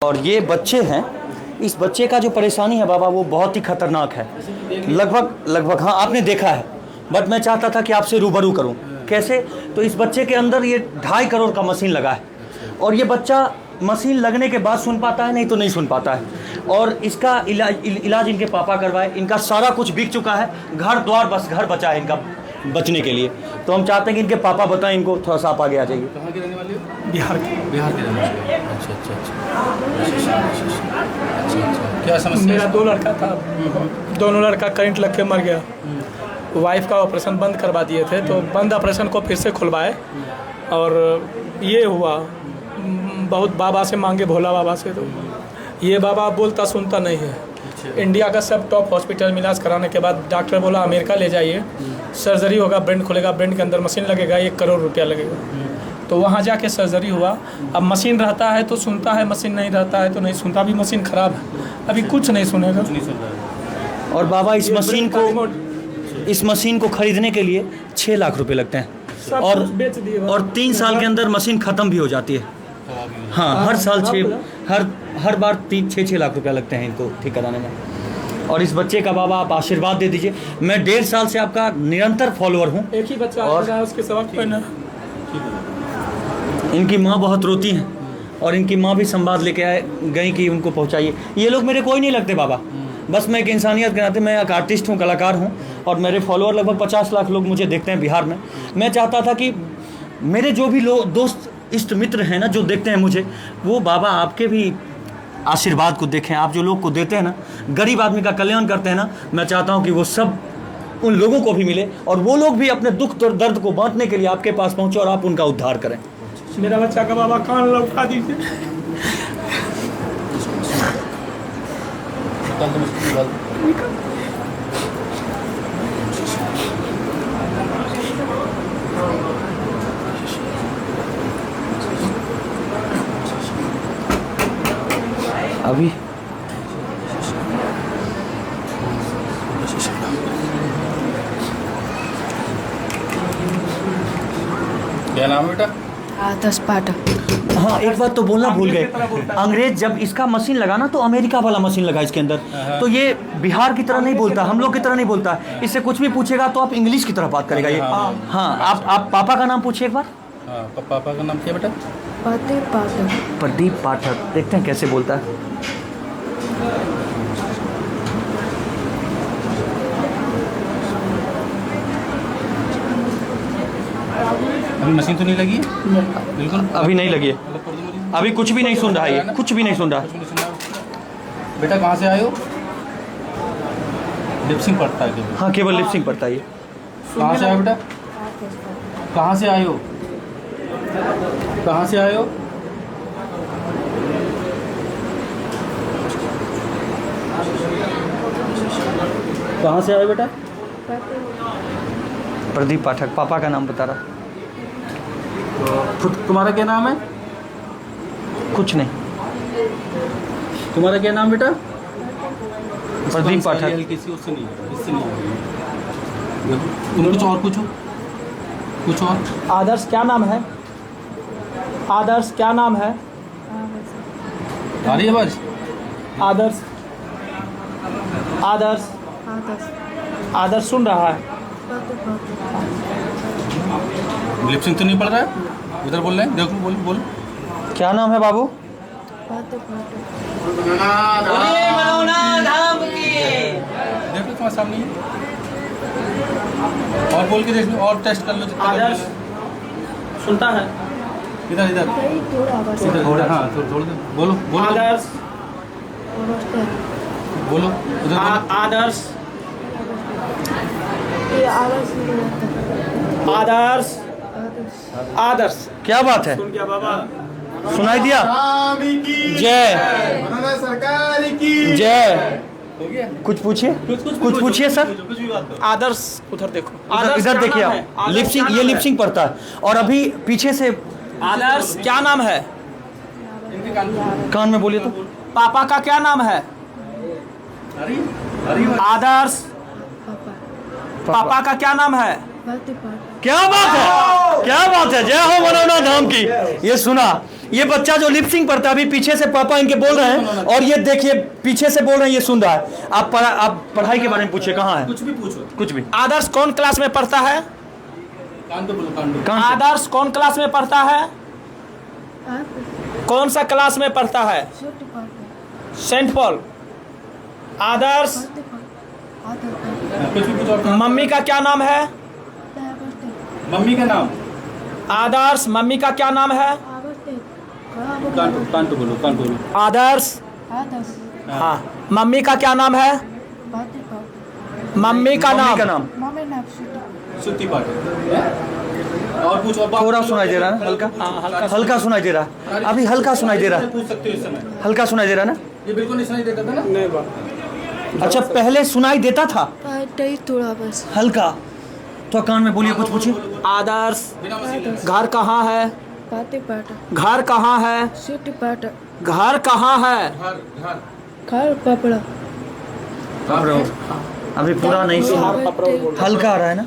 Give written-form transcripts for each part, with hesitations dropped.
और ये बच्चे हैं, इस बच्चे का जो परेशानी है बाबा वो बहुत ही खतरनाक है। लगभग हाँ आपने देखा है, बट मैं चाहता था कि आपसे रूबरू करूं। कैसे? तो इस बच्चे के अंदर ये 2.5 करोड़ का मशीन लगा है और ये बच्चा मशीन लगने के बाद सुन पाता है, नहीं तो नहीं सुन पाता है। और इसका इलाज इनके पापा करवाए, इनका सारा कुछ बिक चुका है, घर द्वार बस घर बचा है इनका बचने के लिए। तो हम चाहते हैं कि इनके पापा बताएं इनको, थोड़ा सा आप आगे आ जाइए। कहाँ के रहने वाले हो? बिहार के रहने वाले हो। अच्छा। क्या समस्या? मेरा 2 लड़का था, दोनों लड़का करंट लग के मर गया। वाइफ का ऑपरेशन बंद करवा दिए थे, तो बंद ऑपरेशन को फिर से खुलवाए और ये हुआ। बहुत बाबा से मांगे, भोला बाबा से, तो ये बाबा बोलता सुनता नहीं है। इंडिया का सब टॉप हॉस्पिटल में इलाज कराने के बाद डॉक्टर बोला अमेरिका ले जाइए, सर्जरी होगा, ब्रेन खुलेगा, ब्रेन के अंदर मशीन लगेगा, 1 करोड़ रुपया लगेगा। तो वहाँ जाके सर्जरी हुआ। अब मशीन रहता है तो सुनता है, मशीन नहीं रहता है तो नहीं सुनता। अभी मशीन ख़राब है, अभी कुछ नहीं सुनेगा। और बाबा इस मशीन को खरीदने के लिए 6 लाख रुपए लगते हैं और 3 साल के अंदर मशीन ख़त्म भी हो जाती है। हाँ, हर साल हर बार 6 लाख रुपया लगते हैं इनको ठीक कराने में। और इस बच्चे का बाबा आप आशीर्वाद दे दीजिए। मैं 1.5 साल से आपका निरंतर फॉलोअर हूँ। एक ही बच्चा और उसके सबक पढ़ना। इनकी माँ बहुत रोती हैं और इनकी माँ भी संवाद लेके गई कि उनको पहुँचाइए। ये लोग मेरे कोई नहीं लगते बाबा, बस मैं एक इंसानियत के नाते, मैं एक आर्टिस्ट हूँ, कलाकार हूँ और मेरे फॉलोअर लगभग 50 लाख लोग मुझे देखते हैं बिहार में। मैं चाहता था कि मेरे जो भी लोग दोस्त इष्ट मित्र हैं ना, जो देखते हैं मुझे, वो बाबा आपके भी आशीर्वाद को देखें। आप जो लोग को देते हैं ना, गरीब आदमी का कल्याण करते हैं ना, मैं चाहता हूँ कि वो सब उन लोगों को भी मिले और वो लोग भी अपने दुख और दर्द को बांटने के लिए आपके पास पहुँचे और आप उनका उद्धार करें। मेरा बच्चा का बाबा कान लौटा दीजिए। अभी क्या नाम है बेटा? आदर्श पाठक। हाँ, एक बात तो बोलना भूल गए। अंग्रेज जब इसका मशीन लगा ना, तो अमेरिका वाला मशीन लगा इसके अंदर, तो ये बिहार की तरह नहीं बोलता, हम लोग की तरह नहीं बोलता। इससे कुछ भी पूछेगा तो आप इंग्लिश की तरह बात करेगा ये। हाँ, आप पापा का नाम पूछिए एक बार। हाँ, पापा का नाम क्या बेटा? प्रदीप पाठक। प्रदीप पाठक। देखते हैं कैसे बोलता है। अभी मशीन तो नहीं लगी है? बिल्कुल अभी नहीं लगी है, अभी कुछ भी नहीं सुन रहा है ये, कुछ भी नहीं सुन रहा है। बेटा कहाँ से आए हो? लिपसिंग पढ़ता है केवल? हाँ, केवल लिपसिंग पढ़ता है ये। कहाँ से आए बेटा? कहाँ से आए हो? कहाँ से आए हो? कहाँ से आए बेटा? प्रदीप पाठक। पापा का नाम बता रहा। तुम्हारा क्या नाम है? कुछ नहीं। तुम्हारा क्या नाम बेटा? प्रदीप पाठक। किसी उससे नहीं, इससे नहीं। तुम कुछ और पूछो, कुछ और। आदर्श क्या नाम है? आदर्श क्या नाम है? आ रही है आवाज? आदर्श आदर्श आदर्श सुन रहा है। लिपसिंग तो नहीं पड़ रहा है? उधर बोल रहे हैं, देखो बोल। क्या नाम है बाबू? देख लो तुम्हारे सामने ही। और बोल के देख लो और टेस्ट कर लो। आदर्श सुनता है। इधर थोड़ा, हाँ थोड़ा बोलो। आदर्श बोलो उधर बोलो। आदर्श आदर्श आदर्श। क्या बात है? सुन गया बाबा? सुनाई दिया? जय सरकार की जय। हो गया? कुछ पूछिए, कुछ पूछिए सर। आदर्श उधर देखो। इधर देखिए आप। लिपसिंग, ये लिपसिंग पढ़ता है और अभी पीछे से। आदर्श क्या नाम है? कान में बोलिए तो। पापा का क्या नाम है? आदर्श पापा का क्या नाम है? क्या बात है, क्या बात है। जय हो मनोना धाम की। ये सुना ये बच्चा जो लिपसिंग पढ़ता है अभी पीछे से पापा इनके बोल रहे हैं और ये देखिए पीछे से बोल रहे हैं, ये सुन रहा है। आप पढ़ाई के बारे में पूछिए, कहाँ है? कुछ भी पूछो। कुछ भी। आदर्श कौन क्लास में पढ़ता है? कान पे बोलो, कान पे। कहाँ से? आदर्श कौन क्लास में पढ़ता है? कौन सा क्लास में पढ़ता है? Saint Paul. आदर्श कुछ भी पूछो। मम्मी का क्या नाम है? मम्मी का नाम? आदर्श मम्मी का क्या नाम है? कान पे बोलो, कान पे बोलो। आदर्श हाँ मम्मी का क्या नाम है? मम्मी का मम्मी का नाम? नाम सुत्ती पाटिल। और कुछ और बात थोड़ा सुनाई दे रहा है, हल्का हल्का सुनाई दे रहा है, अभी हल्का सुनाई दे रहा है, पूछ सकते हो इस समय। हल्का सुनाई दे रहा है ना? ये बिल्कुल नहीं सुनाई देता था ना? नहीं बात। अच्छा पहले सुनाई देता था थोड़ा बस। हल्का, तो कान में बोलिए, कुछ पूछिए। आदर्श बिना मशीन घर कहाँ है? पाते पाटा घर कहाँ है? सिटी पाटा घर कहाँ है? घर घर खाल पापड़ा अभी पूरा नहीं सुना, हल्का आ रहा है ना?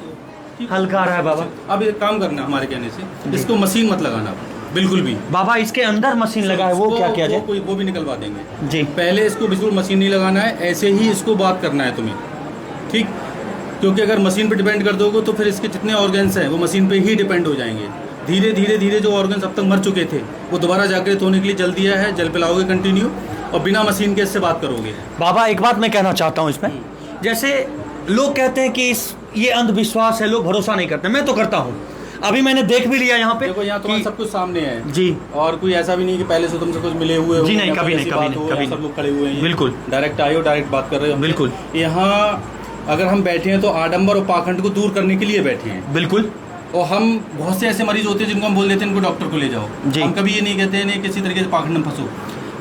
हल्का आ रहा है बाबा। अब एक काम करना हमारे कहने से, इसको मशीन मत लगाना बिल्कुल भी। बाबा इसके अंदर मशीन लगा है, वो इसको- क्या किया जाए? वो भी निकलवा देंगे जी पहले इसको बिल्कुल मशीन नहीं लगाना है, ऐसे ही इसको बात करना है तुम्हें, ठीक? क्योंकि अगर मशीन पे डिपेंड कर दोगे तो फिर इसके जितने ऑर्गन्स हैं वो मशीन पे ही डिपेंड हो जाएंगे। धीरे धीरे धीरे जो ऑर्गन्स अब तक मर चुके थे वो दोबारा जागृत होने के लिए जल दिया है, जल पिलाओगे कंटिन्यू और बिना मशीन के इससे बात करोगे। बाबा एक बात मैं कहना चाहता हूँ इसमें, जैसे लोग कहते हैं कि ये अंधविश्वास है, लोग भरोसा नहीं करते, मैं तो करता हूँ। अभी मैंने देख भी लिया यहाँ पे देखो यहाँ तुम्हारा सब कुछ सामने है जी, और कोई ऐसा भी नहीं कि पहले से तुमसे कुछ मिले हुए हो जी नहीं, या कभी कोई नहीं, ऐसी कभी बात नहीं, हो, कभी या सब नहीं। लोग खड़े हुए हैं, बिल्कुल। डायरेक्ट आए हो, डायरेक्ट बात कर रहे हो हमसे। बिल्कुल। यहाँ अगर हम बैठे हैं तो आडंबर और पाखंड को दूर करने के लिए बैठे हैं। बिल्कुल। और हम बहुत से ऐसे मरीज होते हैं जिनको हम बोल देते हैं इनको डॉक्टर को ले जाओ, जी। हम कभी ये नहीं कहते हैं नहीं किसी तरीके से पाखंड में फंसो।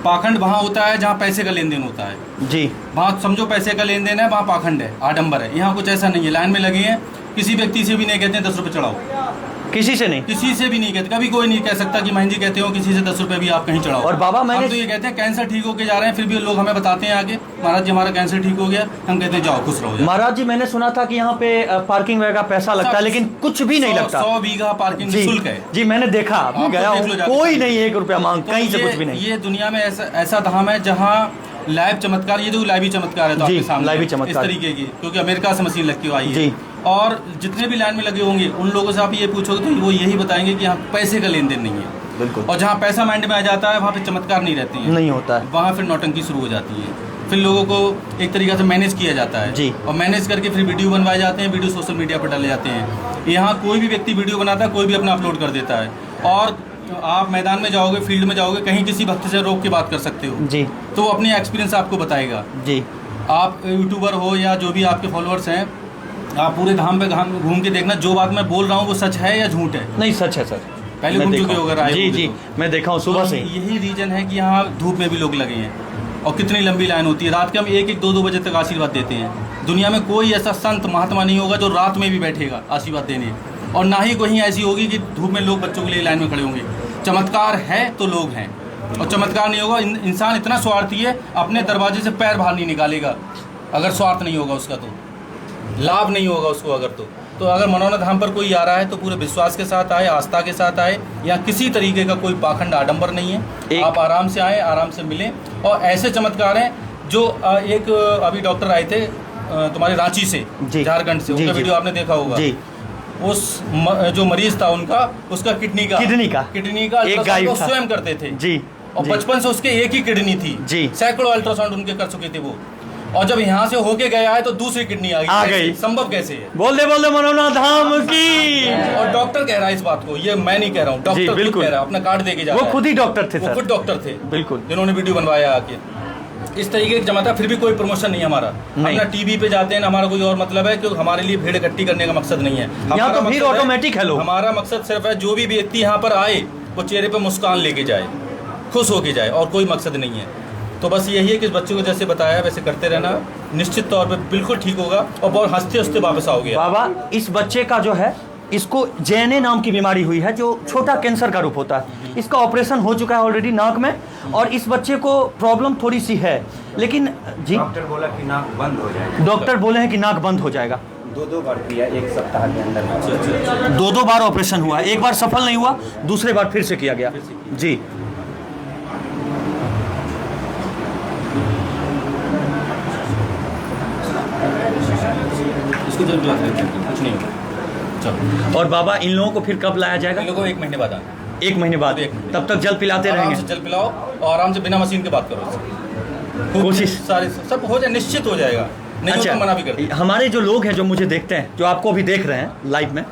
पाखंड वहाँ होता है जहाँ पैसे का लेन देन होता है, जी वहाँ समझो पैसे का लेन देन है, वहाँ पाखंड है, आडंबर है। यहाँ कुछ ऐसा नहीं है, लाइन में लगे हैं, किसी व्यक्ति से भी नहीं कहते हैं 10 रुपये चढ़ाओ, किसी से नहीं। किसी से भी नहीं कहते, कभी कोई नहीं कह सकता कि महेंद्र जी कहते हो किसी से 10 रुपये भी आप कहीं चढ़ाओ। और बाबा मैंने हम तो ये कहते हैं कैंसर ठीक होके जा रहे हैं, फिर भी लोग हमें बताते हैं आगे महाराज जी हमारा कैंसर ठीक हो गया, हम कहते हैं जाओ खुश रहो। महाराज जी मैंने सुना था कि यहाँ पे पार्किंग वगैरह का पैसा लगता है, लेकिन कुछ भी नहीं लगता। 100 बीघा पार्किंग जी शुल्क है। जी, मैंने देखा, मैं आप गया देख हूँ, लो जाके। कोई नहीं 1 रुपया मांग, तो कहीं से ये- कुछ भी नहीं। ये दुनिया में ऐसा धाम है जहाँ लाइव चमत्कार, ये जो लाइव चमत्कार है तो जी, आपके सामने लाइव है, चमत्कार। इस तरीके की, क्योंकि अमेरिका से मशीन लग के आई है। जी। और जितने भी लाइन में लगे होंगे उन लोगों से आप ये पूछोगे तो वो यही बताएंगे कि यहाँ पैसे का लेन देन नहीं है। बिल्कुल। और जहाँ पैसा माइंड में आ जाता है वहाँ पे चमत्कार नहीं रहती है, नहीं होता है। वहाँ फिर नौटंकी शुरू हो जाती है, फिर लोगों को एक तरीके से मैनेज किया जाता है। जी। और मैनेज करके फिर वीडियो बनवाए जाते हैं, वीडियो सोशल मीडिया पर डाले जाते हैं। यहाँ कोई भी व्यक्ति वीडियो बनाता है, कोई भी अपना अपलोड कर देता है। और आप मैदान में जाओगे, फील्ड में जाओगे, कहीं किसी भक्त से रोक के बात कर सकते हो, जी तो वो अपनी एक्सपीरियंस आपको बताएगा। जी आप यूट्यूबर हो या जो भी आपके फॉलोअर्स हैं, आप पूरे धाम पे घूम के देखना, जो बात मैं बोल रहा हूँ वो सच है या झूठ है। नहीं, सच है सर। पहले मैं घूम देखा चुके हूँ। हो अगर आए जी होंगे जी, तो। मैं देखा हूँ सुबह से। यही रीजन है कि यहाँ धूप में भी लोग लगे हैं और कितनी लंबी लाइन होती है। रात के हम 1-1, 2-2 बजे तक आशीर्वाद देते हैं। दुनिया में कोई ऐसा संत महात्मा नहीं होगा जो रात में भी बैठेगा आशीर्वाद देने, और ना ही कहीं ऐसी होगी कि धूप में लोग बच्चों के लिए लाइन में खड़े होंगे। चमत्कार है तो लोग हैं, और चमत्कार नहीं होगा। इंसान इतना स्वार्थी है, अपने दरवाजे से पैर बाहर नहीं निकालेगा अगर स्वार्थ नहीं होगा उसका, तो लाभ नहीं होगा उसको। तो अगर मनोना धाम पर कोई आ रहा है तो पूरे विश्वास के साथ आए, आस्था के साथ आए। यहाँ किसी तरीके का कोई पाखंड आडंबर नहीं है। आप आराम से आए, आराम से मिलें। और ऐसे चमत्कार हैं जो एक अभी डॉक्टर आए थे तुम्हारे रांची से, झारखंड से, उनका वीडियो आपने देखा होगा जी। जो मरीज था उनका, उसका किडनी का एक गाय अल्ट्रासाउंड स्वयं करते थे जी, और बचपन से उसके एक ही किडनी थी जी। सैकड़ों अल्ट्रासाउंड उनके कर चुके थे वो, और जब यहाँ से होके गया है तो दूसरी किडनी आ गई। संभव कैसे है? बोल दे मनोना धाम की। और डॉक्टर कह रहा है इस बात को, ये मैं नहीं कह रहा हूँ, डॉक्टर खुद कह रहा है, अपना कार्ड दे के जा रहा है। वो खुद ही डॉक्टर थे, वो खुद डॉक्टर थे, बिल्कुल, जिन्होंने वीडियो बनवाया आके। इस तरीके की जमाता, फिर भी कोई प्रमोशन नहीं है हमारा। हम ना टीवी पे जाते हैं, हमारा कोई और मतलब है, क्योंकि हमारे लिए भीड़ इकट्ठी करने का मकसद नहीं है। यहाँ तो भीड़ ऑटोमेटिक है लोग। हमारा मकसद सिर्फ है जो भी व्यक्ति यहाँ पर आए वो चेहरे पे मुस्कान लेके जाए, खुश होके जाए, और कोई मकसद नहीं है। तो बस यही है कि इस बच्चे को जैसे बताया वैसे करते रहना, निश्चित तौर पे बिल्कुल ठीक होगा और बहुत हंसते हंसते वापस आओगे। बाबा इस बच्चे का जो है, इसको जेने नाम की बीमारी हुई है, जो छोटा कैंसर का रूप होता है। इसका ऑपरेशन हो चुका है ऑलरेडी नाक में, और इस बच्चे को प्रॉब्लम थोड़ी सी है, लेकिन जी डॉक्टर बोला कि नाक बंद हो जाएगा। डॉक्टर बोले हैं कि नाक बंद हो जाएगा। 2 बार किया, 1 सप्ताह के अंदर। 2 बार ऑपरेशन हुआ, एक बार सफल नहीं हुआ, दूसरे बार फिर से किया गया जी। इसको जल पिला देते हैं, कुछ नहीं होगा। चलो, और बाबा इन लोगों को फिर कब लाया जाएगा? इन लोगों को 1 महीने बाद आना। 1 महीने बाद? एक महीने। तब तक जल पिलाते आराम रहेंगे? से जल पिलाओ और आराम से बिना मशीन के बात करो इससे। कोशिश सारे सब हो जाए, निश्चित हो जाएगा, नहीं हो तो मना भी करते हैं। हमारे जो लोग हैं जो मुझे देखते हैं, जो आपको भी देख रहे हैं लाइव में,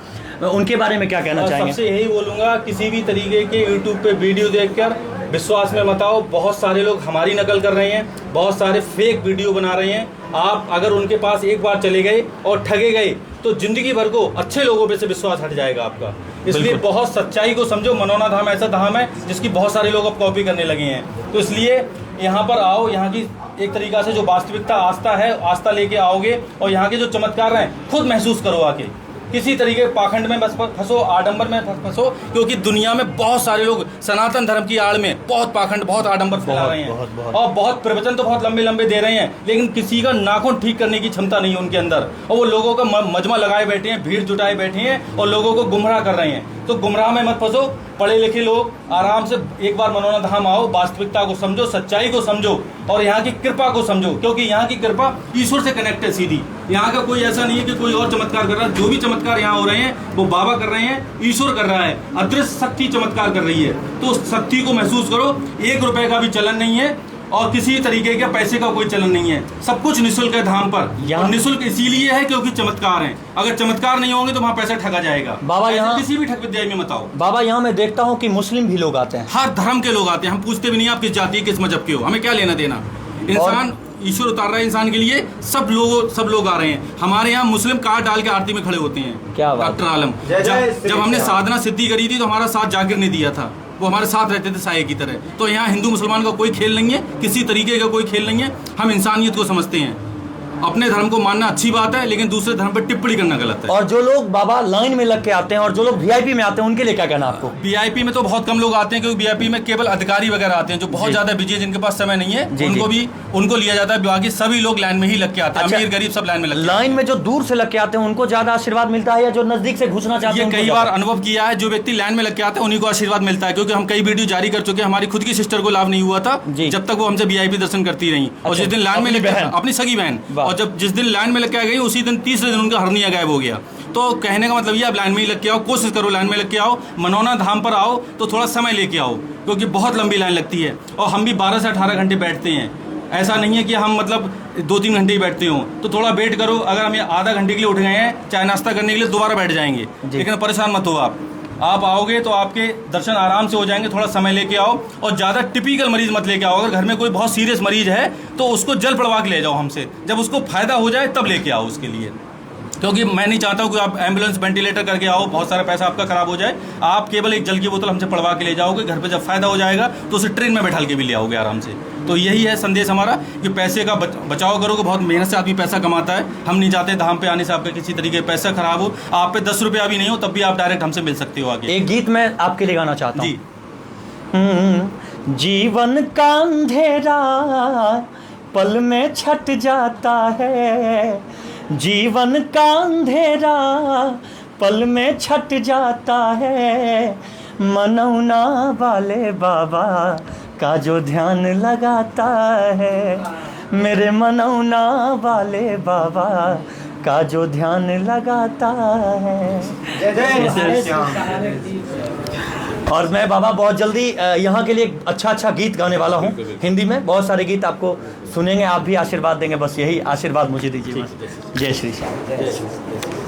उनके बारे में क्या कहना और चाहेंगे? सबसे यही बोलूँगा, किसी भी तरीके के यूट्यूब पे वीडियो देखकर विश्वास में मत आओ। बहुत सारे लोग हमारी नकल कर रहे हैं, बहुत सारे फेक वीडियो बना रहे हैं। आप अगर उनके पास एक बार चले गए और ठगे गए तो जिंदगी भर को अच्छे लोगों पे से विश्वास हट जाएगा आपका। इसलिए बहुत सच्चाई को समझो। मनोना धाम ऐसा धाम है जिसकी बहुत सारे लोग अब कॉपी करने लगे हैं। तो इसलिए यहाँ पर आओ, यहाँ की एक तरीका से जो वास्तविकता आस्था है, आस्था लेके आओगे और यहाँ के जो चमत्कार हैं खुद महसूस करो आके। किसी तरीके के पाखंड में बस फंसो, आडंबर में फंसो, क्योंकि दुनिया में बहुत सारे लोग सनातन धर्म की आड़ में बहुत पाखंड, बहुत आडंबर फैला रहे हैं और बहुत प्रवचन तो बहुत लंबे लंबे दे रहे हैं, लेकिन किसी का नाखून ठीक करने की क्षमता नहीं है उनके अंदर। और वो लोगों का मजमा लगाए बैठे हैं, भीड़ जुटाए बैठे हैं और लोगों को गुमराह कर रहे हैं। तो गुमराह में मत फंसो। पढ़े लिखे लोग आराम से एक बार मनोना धाम आओ, वास्तविकता को समझो, सच्चाई को समझो और यहाँ की कृपा को समझो, क्योंकि यहाँ की कृपा ईश्वर से कनेक्ट है सीधी। यहाँ का कोई ऐसा नहीं है कि कोई और चमत्कार कर रहा है। जो भी चमत्कार यहाँ हो रहे हैं वो बाबा कर रहे हैं, ईश्वर कर रहा है, अदृश्य शक्ति चमत्कार कर रही है। तो उस शक्ति को महसूस करो। 1 रुपए का भी चलन नहीं है और किसी तरीके के पैसे का कोई चलन नहीं है। सब कुछ निःशुल्क है धाम पर। और निःशुल्क इसीलिए है क्योंकि चमत्कार है। अगर चमत्कार नहीं होंगे तो वहाँ पैसा ठगा जाएगा। बाबा यहाँ किसी भी ठग विद्या में मत आओ। बाबा यहाँ मैं देखता हूँ कि मुस्लिम भी लोग आते हैं। हर धर्म के लोग आते हैं। हम पूछते भी नहीं आप किस जाति, किस मजहब के हो, हमें क्या लेना देना। इंसान ईश्वर उतार रहा है इंसान के लिए। सब लोग आ रहे हैं। हमारे यहाँ मुस्लिम कार्ड डाल के आरती में खड़े होते हैं। क्या बात। डॉक्टर आलम, जब हमने साधना सिद्धि करी थी तो हमारा साथ जाकिर ने दिया था। वो हमारे साथ रहते थे साये की तरह। तो यहाँ हिंदू मुसलमान का कोई खेल नहीं है, किसी तरीके का कोई खेल नहीं है। हम इंसानियत को समझते हैं। अपने धर्म को मानना अच्छी बात है, लेकिन दूसरे धर्म पर टिप्पणी करना गलत है। और जो लोग बाबा लाइन में लग के आते हैं और जो लोग वीआईपी में आते हैं, उनके लिए क्या कहना आपको? वीआईपी में तो बहुत कम लोग आते हैं, क्योंकि वीआईपी में केवल अधिकारी वगैरह आते हैं जो बहुत ज्यादा बिजी है, जिनके पास समय नहीं है। उनको लिया जाता है। बाकी सभी लोग लाइन में ही लग के आते हैं। अमीर गरीब सब लाइन में लाइन में जो दूर से लग के आते हैं उनको ज्यादा आशीर्वाद मिलता है या जो नजदीक से घुसना चाहते हैं? ये कई बार अनुभव किया है। जो व्यक्ति लाइन में लग के आते हैं उन्हीं को आशीर्वाद मिलता है, क्योंकि हम कई वीडियो जारी कर चुके हैं। हमारी खुद की सिस्टर को लाभ नहीं हुआ था जब तक वो हमसे वीआईपी दर्शन करती रही। और जिस दिन लाइन में लग गए, अपनी सगी बहन, और जब जिस दिन लाइन में लग के आ गई उसी दिन तीसरे दिन उनका हर्निया गायब हो गया। तो कहने का मतलब ये, आप लाइन में ही लग के आओ, कोशिश करो लाइन में लग के आओ। मनोना धाम पर आओ तो थोड़ा समय लेके आओ, क्योंकि बहुत लंबी लाइन लगती है। और हम भी 12 से 18 घंटे बैठते हैं। ऐसा नहीं है कि हम मतलब 2-3 घंटे ही बैठते हो। तो थोड़ा वेट करो। अगर हम ये आधा घंटे के लिए उठ गए हैं चाय नाश्ता करने के लिए, दोबारा बैठ जाएंगे, लेकिन परेशान मत हो। आप आओगे तो आपके दर्शन आराम से हो जाएंगे। थोड़ा समय लेके आओ और ज़्यादा टिपिकल मरीज मत लेके आओ। अगर घर में कोई बहुत सीरियस मरीज है तो उसको जल पड़वा के ले जाओ हमसे। जब उसको फायदा हो जाए तब लेके आओ उसके लिए, क्योंकि मैं नहीं चाहता हूँ कि आप एम्बुलेंस वेंटिलेटर करके आओ, बहुत सारा पैसा आपका खराब हो जाए। आप केवल एक जल की बोतल हमसे पड़वा के ले जाओगे। घर पे जब फायदा हो जाएगा तो उसे ट्रेन में बैठा के भी ले आओगे आराम से। तो यही है संदेश हमारा कि पैसे का बचाव करोगे। बहुत मेहनत से आदमी पैसा कमाता है। हम नहीं चाहते धाम पे आने से आपका किसी तरीके का पैसा खराब हो। आप पे 10 रुपया भी नहीं हो तब भी आप डायरेक्ट हमसे मिल सकते हो आगे। एक गीत मैं आपके लिए गाना चाहता हूँ। जीवन का अंधेरा पल में छट जाता है, जीवन का अंधेरा पल में छट जाता है, मनौना वाले बाबा का जो ध्यान लगाता है, मेरे मनौना वाले बाबा का जो ध्यान लगाता है। जय जय श्याम। और मैं बाबा बहुत जल्दी यहाँ के लिए अच्छा गीत गाने वाला हूँ हिंदी में। बहुत सारे गीत आपको सुनेंगे, आप भी आशीर्वाद देंगे। बस यही आशीर्वाद मुझे दीजिए। जय श्री श्याम।